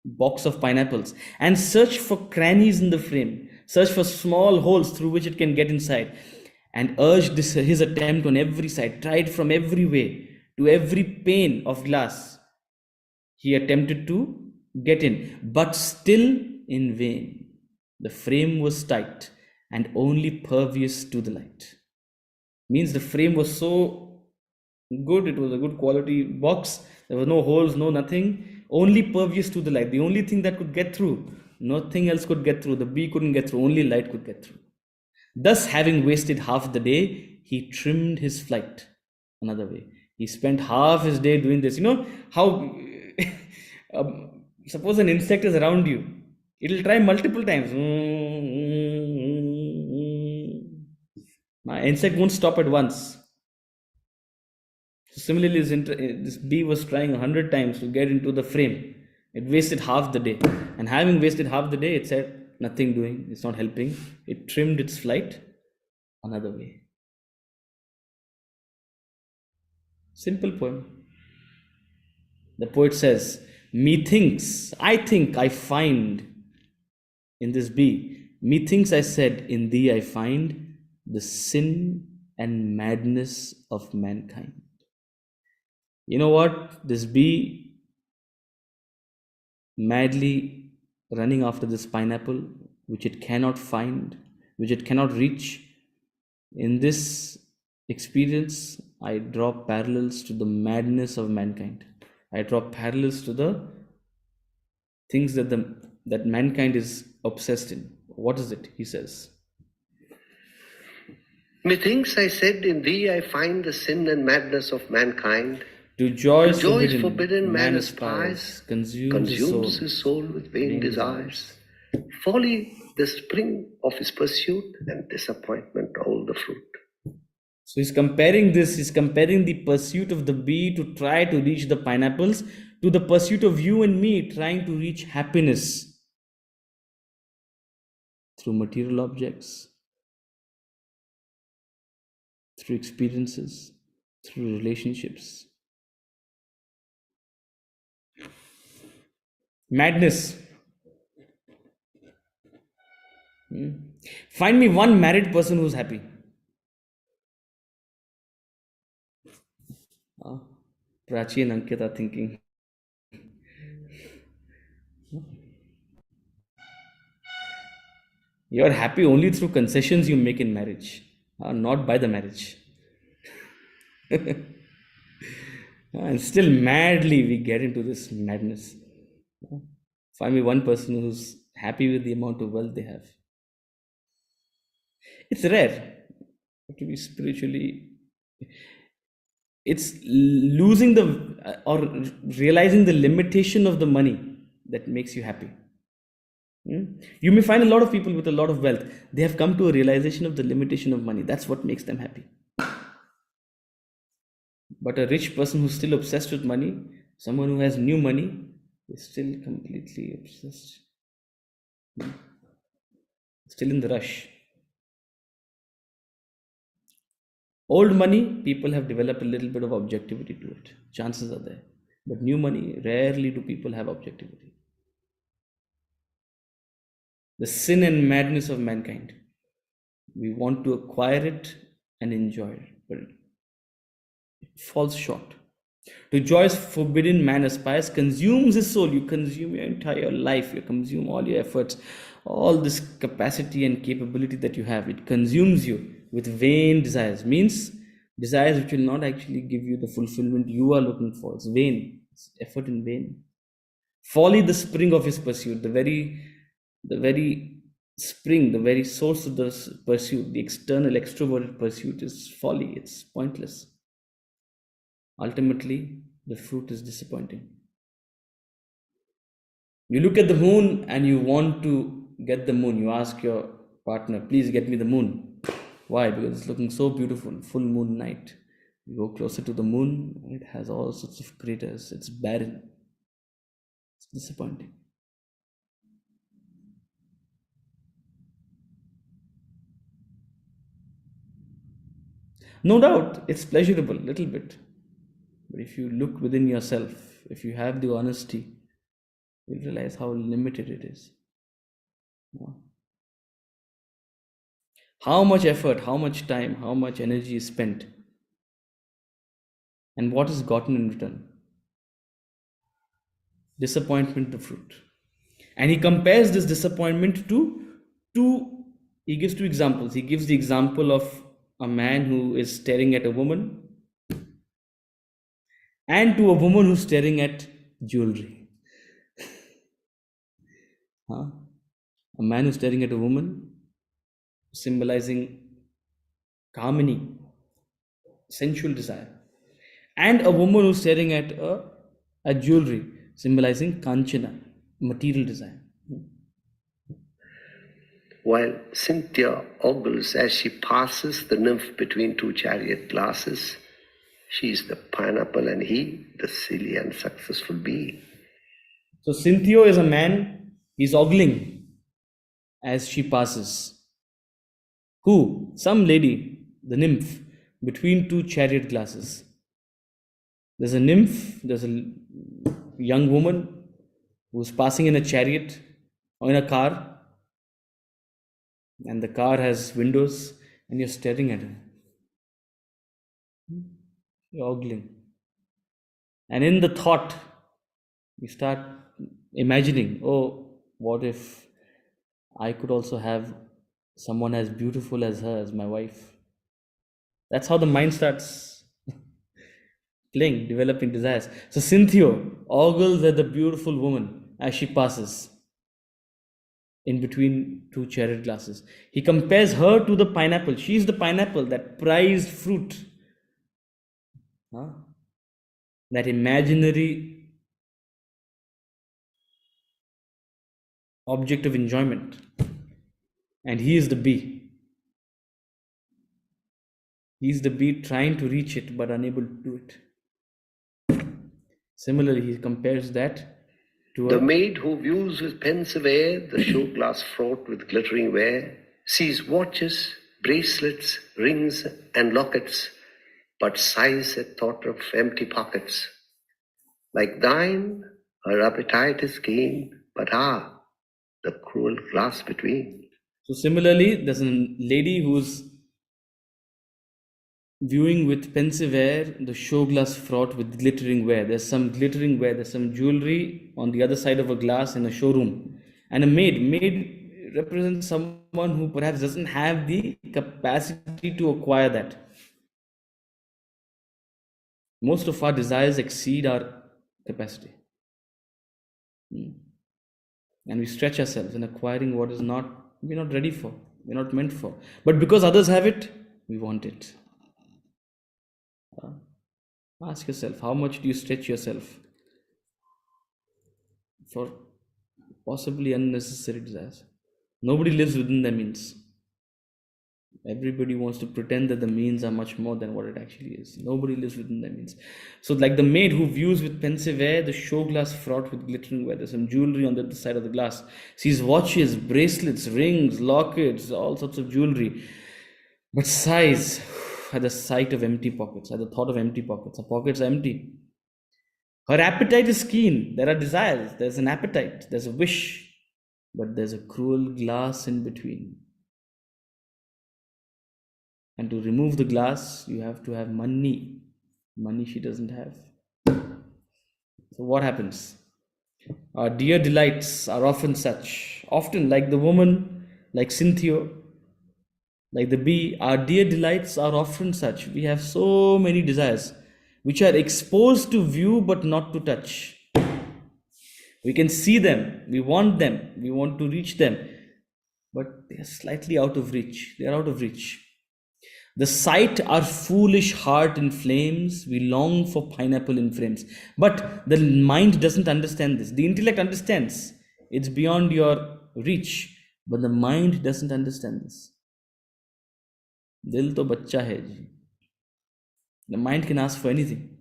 box of pineapples and searched for crannies in the frame, searched for small holes through which it can get inside, and urged his attempt on every side, tried from every way, to every pane of glass. He attempted to get in, but still in vain. The frame was tight and only pervious to the light. Means the frame was so good, it was a good quality box. There were no holes, no nothing, only pervious to the light. The only thing that could get through, nothing else could get through. The bee couldn't get through, only light could get through. Thus, having wasted half the day, he trimmed his flight another way. He spent half his day doing this. You know how, suppose an insect is around you, it'll try multiple times. My insect won't stop at once. So similarly, this bee was trying 100 times to get into the frame. It wasted half the day. And having wasted half the day, it said, nothing doing, it's not helping. It trimmed its flight another way. Simple poem. The poet says, methinks, I think I find in this bee, methinks I said, in thee I find the sin and madness of mankind. You know what? This bee madly running after this pineapple, which it cannot find, which it cannot reach. In this experience, I draw parallels to the madness of mankind. I draw parallels to the things that mankind is obsessed in. What is it? He says, methinks I said, in thee I find the sin and madness of mankind. to joys, Forbidden man aspires, consumes his soul with vain desires. Folly, the spring of his pursuit, and disappointment, all the fruit. So he's comparing the pursuit of the bee to try to reach the pineapples to the pursuit of you and me trying to reach happiness through material objects, through experiences, through relationships. Madness. Find me one married person who's happy. Prachi and Ankit are thinking. You're happy only through concessions you make in marriage, not by the marriage. And still madly we get into this madness. Find me one person who's happy with the amount of wealth they have. It's rare to be spiritually. It's losing the or realizing the limitation of the money that makes you happy. You may find a lot of people with a lot of wealth, they have come to a realization of the limitation of money. That's what makes them happy. But a rich person who's still obsessed with money, someone who has new money, is still completely obsessed, still in the rush. Old money, people have developed a little bit of objectivity to it. Chances are there. But new money, rarely do people have objectivity. The sin and madness of mankind. We want to acquire it and enjoy it, but it falls short. To joys forbidden, man aspires, consumes his soul. You consume your entire life, you consume all your efforts, all this capacity and capability that you have. It consumes you with vain desires. Means desires which will not actually give you the fulfillment you are looking for. It's vain, it's effort in vain. Folly, the spring of his pursuit, the very spring, the very source of the pursuit, the external extroverted pursuit is folly. It's pointless. Ultimately, the fruit is disappointing. You look at the moon and you want to get the moon. You ask your partner, please get me the moon. Why? Because it's looking so beautiful, full moon night. You go closer to the moon, it has all sorts of craters. It's barren. It's disappointing. No doubt, it's pleasurable, little bit. But if you look within yourself, if you have the honesty, you'll realize how limited it is. How much effort, how much time, how much energy is spent, and what is gotten in return? Disappointment, the fruit. And he compares this disappointment to two, he gives two examples. He gives the example of a man who is staring at a woman and to a woman who's staring at jewelry. Huh? A man who's staring at a woman, symbolizing harmony, sensual desire, and a woman who's staring at a jewelry, symbolizing kanchana, material desire. While Cynthia ogles as she passes the nymph between two chariot glasses, she is the pineapple and he, the silly and successful bee. So Cynthia is a man, he's ogling as she passes. Who? Some lady, the nymph, between two chariot glasses. There's a nymph, there's a young woman who's passing in a chariot or in a car, and the car has windows, and you're staring at her. You're ogling. And in the thought, you start imagining, oh, what if I could also have someone as beautiful as her as my wife? That's how the mind starts playing, developing desires. So Cynthia ogles at the beautiful woman as she passes in between two chariot glasses. He compares her to the pineapple. She's the pineapple, that prized fruit, huh? That imaginary object of enjoyment. And he is the bee. He's the bee trying to reach it but unable to do it. Similarly, he compares that to The maid who views with pensive air the show glass fraught with glittering ware, sees watches, bracelets, rings, and lockets, but sighs at thought of empty pockets. Like thine, her appetite is keen, but the cruel glass between. So similarly, there's a lady who's viewing with pensive air the show glass fraught with glittering ware. There's some glittering ware, there's some jewelry on the other side of a glass in a showroom. And a maid represents someone who perhaps doesn't have the capacity to acquire that. Most of our desires exceed our capacity. And we stretch ourselves in acquiring what is not, we're not ready for, we're not meant for. But because others have it, we want it. Ask yourself, how much do you stretch yourself for possibly unnecessary desires? Nobody lives within their means. Everybody wants to pretend that the means are much more than what it actually is. Nobody lives within their means. So, like the maid who views with pensive air the show glass fraught with glittering where there's some jewelry on the other side of the glass, sees watches, bracelets, rings, lockets, all sorts of jewelry, but sighs at the sight of empty pockets, at the thought of empty pockets. Her pockets are empty. Her appetite is keen. There are desires, there's an appetite, there's a wish, but there's a cruel glass in between. And to remove the glass, you have to have money. Money she doesn't have. So, what happens? Our dear delights are often such. Often, like the woman, like Cynthia, like the bee, our dear delights are often such. We have so many desires which are exposed to view but not to touch. We can see them, we want to reach them, but they are slightly out of reach. They are out of reach. The sight our foolish heart in flames, we long for pineapple in frames. But the mind doesn't understand this. The intellect understands. It's beyond your reach. But the mind doesn't understand this. Dil to bachcha hai ji. The mind can ask for anything.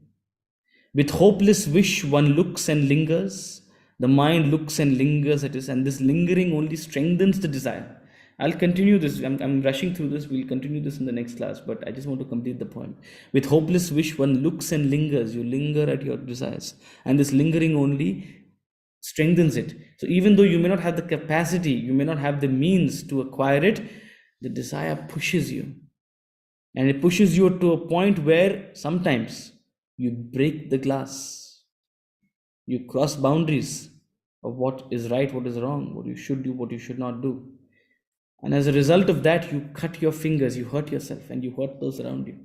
With hopeless wish, one looks and lingers. The mind looks and lingers at it, and this lingering only strengthens the desire. I'll continue this. I'm rushing through this. We'll continue this in the next class, but I just want to complete the point. With hopeless wish, one looks and lingers. You linger at your desires, and this lingering only strengthens it. So, even though you may not have the capacity, you may not have the means to acquire it, the desire pushes you. And it pushes you to a point where sometimes you break the glass. You cross boundaries of what is right, what is wrong, what you should do, what you should not do. And as a result of that, you cut your fingers, you hurt yourself, and you hurt those around you.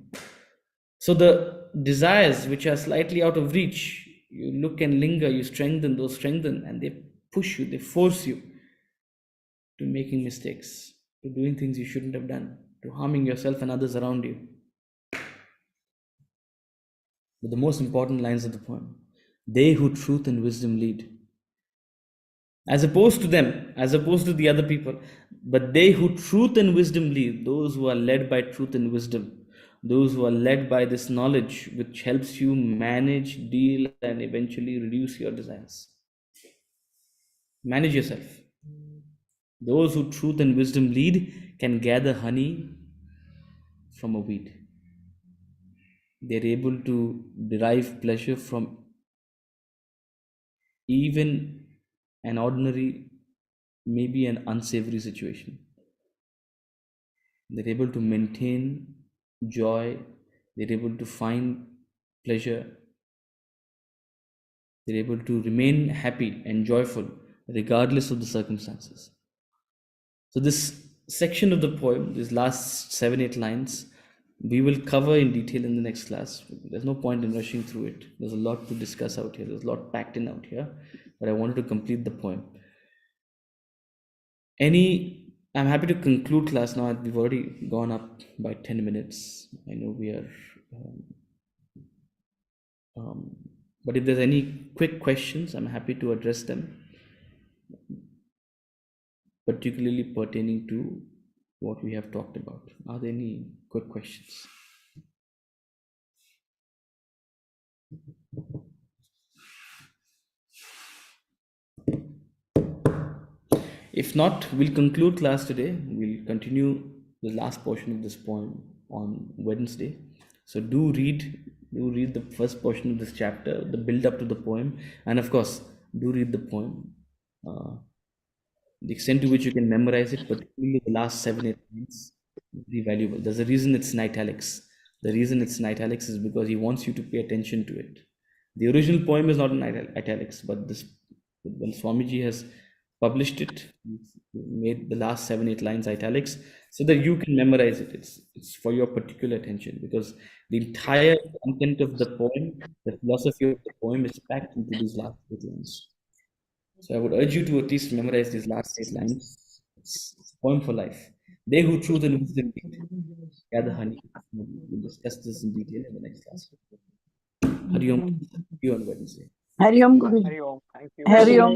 So the desires which are slightly out of reach, you look and linger, you strengthen, and they push you, they force you to making mistakes, to doing things you shouldn't have done, to harming yourself and others around you. But the most important lines of the poem: they who truth and wisdom lead, as opposed to them, as opposed to the other people, but they who truth and wisdom lead, those who are led by truth and wisdom, those who are led by this knowledge which helps you manage, deal, and eventually reduce your desires. Manage yourself. Those who truth and wisdom lead can gather honey from a weed. They're able to derive pleasure from even an ordinary, maybe an unsavory situation. They're able to maintain joy, they're able to find pleasure, they're able to remain happy and joyful regardless of the circumstances. So, this section of the poem, these last 7-8 lines, we will cover in detail in the next class. There's no point in rushing through it. There's a lot to discuss out here, there's a lot packed in out here, but I wanted to complete the poem. I'm happy to conclude class now. We've already gone up by 10 minutes. I know we are, but if there's any quick questions, I'm happy to address them, particularly pertaining to what we have talked about. Are there any quick questions? If not, we'll conclude class today. We'll continue the last portion of this poem on Wednesday. So do read the first portion of this chapter, the build up to the poem, and of course, do read the poem. The extent to which you can memorize it, particularly the last 7-8 lines, is very valuable. There's a reason it's in italics. The reason it's in italics is because he wants you to pay attention to it. The original poem is not in italics, but this, when Swamiji has published it, he's made the last 7-8 lines italics so that you can memorize it. It's for your particular attention, because the entire content of the poem, the philosophy of the poem, is packed into these last 8 lines. So I would urge you to at least memorize these last 8 lines. It's a poem for life. They who truth and wisdom lead, gather honey. We'll discuss this in detail in the next class. Hari Om. See you on Wednesday. Hari Om, Guruji. Hari Om. Thank you. Hari Om.